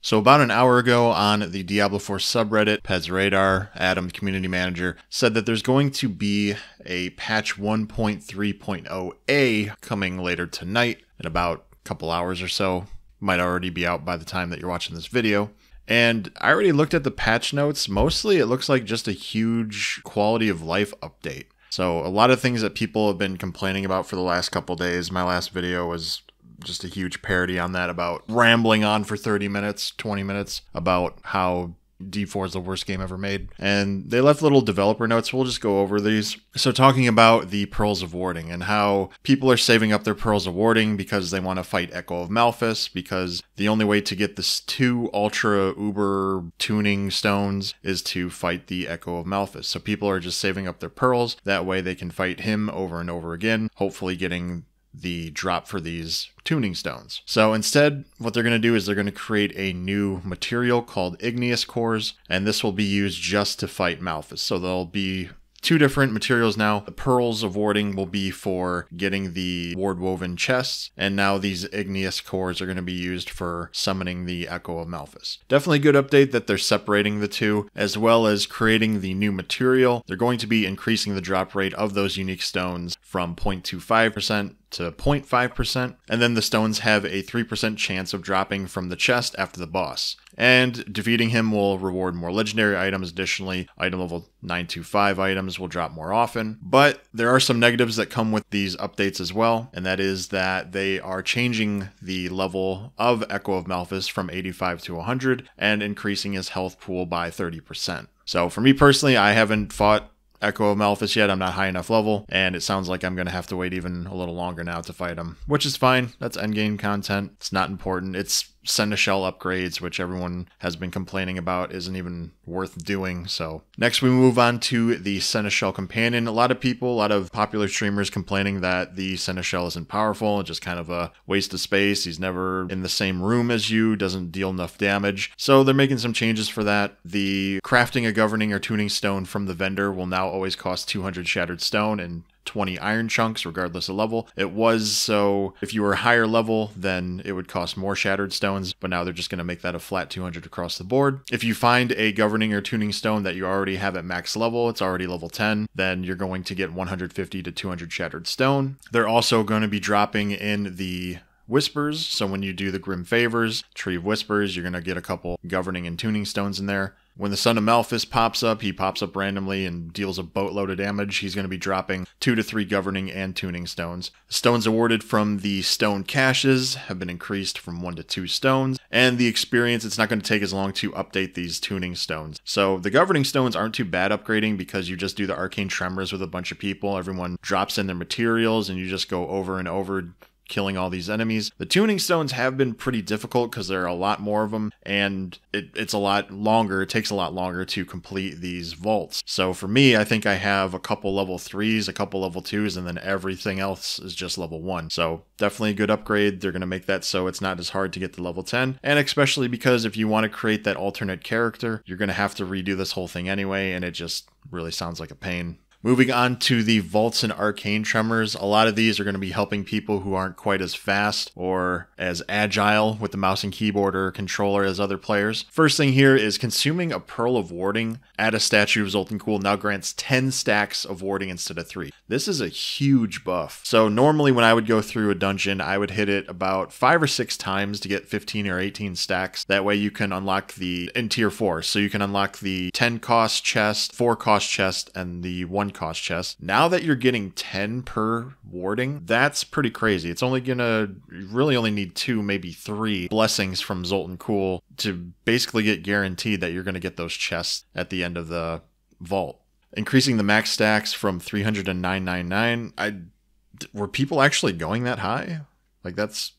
So about an hour ago on the Diablo 4 subreddit, Pez Radar, Adam, the community manager, said that there's going to be a patch 1.3.0a coming later tonight in about a couple hours or so. Might already be out by the time that you're watching this video. And I already looked at the patch notes. Mostly it looks like just a huge quality of life update. So a lot of things that people have been complaining about for the last couple days. My last video was just a huge parody on that, about rambling on for 30 minutes, 20 minutes about how D4 is the worst game ever made. And they left little developer notes. We'll just go over these. So talking about the Pearls of Warding and how people are saving up their Pearls of Warding because they want to fight Echo of Malphas, because the only way to get this 2 Ultra Uber tuning stones is to fight the Echo of Malphas. So people are just saving up their Pearls. That way they can fight him over and over again, hopefully getting the drop for these tuning stones. So instead, what they're going to do is they're going to create a new material called Igneous cores, and this will be used just to fight Malphas. So there'll be 2 different materials now. The Pearls of Warding will be for getting the ward woven chests, and now these Igneous cores are going to be used for summoning the Echo of Malphas. Definitely a good update that they're separating the 2, as well as creating the new material. They're going to be increasing the drop rate of those unique stones from 0.25% to 0.5%, and then the stones have a 3% chance of dropping from the chest after the boss. And defeating him will reward more legendary items. Additionally, item level 925 items will drop more often. But there are some negatives that come with these updates as well, and that is that they are changing the level of Echo of Malphas from 85 to 100 and increasing his health pool by 30%. So for me personally, I haven't fought Echo of Malphas yet. I'm not high enough level, and it sounds like I'm going to have to wait even a little longer now to fight him, which is fine. That's endgame content. It's not important. It's Seneschal upgrades, which everyone has been complaining about isn't even worth doing. So next we move on to the Seneschal companion. A lot of people, a lot of popular streamers complaining that the Seneschal isn't powerful and just kind of a waste of space. He's never in the same room as you, doesn't deal enough damage. So they're making some changes for that. The crafting a governing or tuning stone from the vendor will now always cost 200 shattered stone and 20 iron chunks regardless of level. It was so if you were higher level, then it would cost more shattered stones, but now they're just going to make that a flat 200 across the board. If you find a governing or tuning stone that you already have at max level, it's already level 10, then you're going to get 150 to 200 shattered stone. They're also going to be dropping in the Whispers, so when you do the Grim Favors, Tree of Whispers, you're going to get a couple governing and tuning stones in there. When the Son of Malphas pops up, he pops up randomly and deals a boatload of damage. He's going to be dropping 2 to 3 governing and tuning stones. The stones awarded from the stone caches have been increased from 1 to 2 stones, and the experience, it's not going to take as long to update these tuning stones. So the governing stones aren't too bad upgrading because you just do the arcane tremors with a bunch of people. Everyone drops in their materials and you just go over and over killing all these enemies. The tuning stones have been pretty difficult because there are a lot more of them, and it's a lot longer. It takes a lot longer to complete these vaults. So for me, I think I have a couple level 3s, a couple level 2s, and then everything else is just level 1. So definitely a good upgrade. They're going to make that so it's not as hard to get to level 10, and especially because if you want to create that alternate character, you're going to have to redo this whole thing anyway, and it just really sounds like a pain. Moving on to the Vaults and Arcane Tremors, a lot of these are going to be helping people who aren't quite as fast or as agile with the mouse and keyboard or controller as other players. First thing here is consuming a Pearl of Warding at a statue of Zoltan now grants 10 stacks of warding instead of 3. This is a huge buff. So normally when I would go through a dungeon, I would hit it about 5 or 6 times to get 15 or 18 stacks. That way you can unlock in tier 4. So you can unlock the 10 cost chest, 4 cost chest, and the 1 cost chest. Now that you're getting 10 per warding, that's pretty crazy. It's only gonna really only need 2, maybe 3 blessings from Zoltan to basically get guaranteed that you're gonna get those chests at the end of the vault. Increasing the max stacks from 300 to 999. Were people actually going that high? Like that's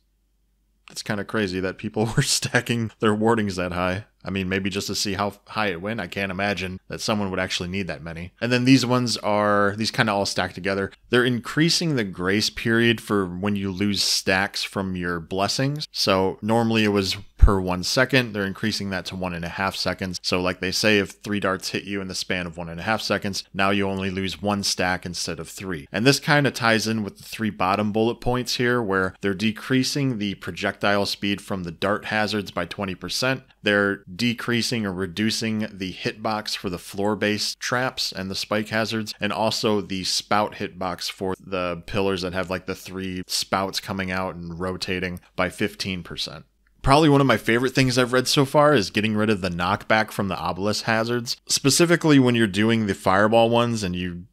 kind of crazy that people were stacking their wardings that high. I mean, maybe just to see how high it went. I can't imagine that someone would actually need that many. And then these ones are, these kind of all stack together. They're increasing the grace period for when you lose stacks from your blessings. So normally it was per 1 second. They're increasing that to 1.5 seconds. So like they say, if 3 darts hit you in the span of 1.5 seconds, now you only lose 1 stack instead of 3. And this kind of ties in with the 3 bottom bullet points here, where they're decreasing the projectile speed from the dart hazards by 20%. They're decreasing or reducing the hitbox for the floor-based traps and the spike hazards, and also the spout hitbox for the pillars that have like the 3 spouts coming out and rotating by 15%. Probably one of my favorite things I've read so far is getting rid of the knockback from the obelisk hazards. Specifically when you're doing the fireball ones and you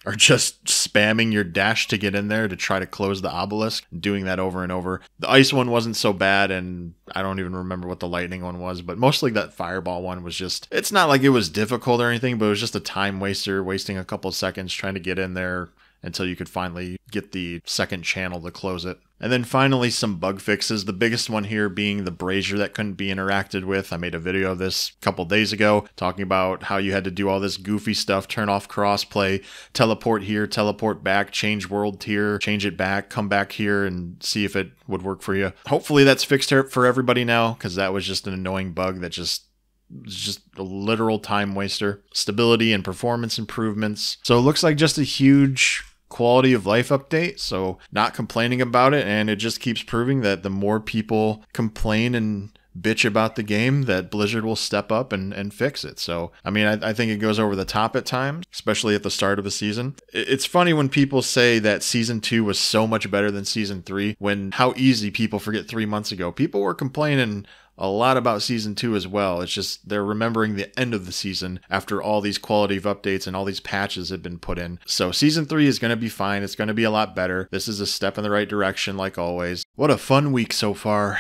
are just spamming your dash to get in there to try to close the obelisk, doing that over and over. The ice one wasn't so bad, and I don't even remember what the lightning one was, but mostly that fireball one was just, it's not like it was difficult or anything, but it was just a time waster, wasting a couple seconds trying to get in there until you could finally get the second channel to close it. And then finally, some bug fixes. The biggest one here being the brazier that couldn't be interacted with. I made a video of this a couple days ago talking about how you had to do all this goofy stuff, turn off crossplay, teleport here, teleport back, change world here, change it back, come back here and see if it would work for you. Hopefully that's fixed for everybody now, because that was just an annoying bug that just a literal time waster. Stability and performance improvements. So it looks like just a huge quality of life update, so not complaining about it, and it just keeps proving that the more people complain and bitch about the game, that Blizzard will step up and fix it. So I mean, I think it goes over the top at times, especially at the start of a season. It's funny when people say that season 2 was so much better than season 3, when how easy people forget 3 months ago. People were complaining a lot about season 2 as well. It's just they're remembering the end of the season after all these quality of updates and all these patches have been put in. So season 3 is going to be fine. It's going to be a lot better. This is a step in the right direction like always. What a fun week so far.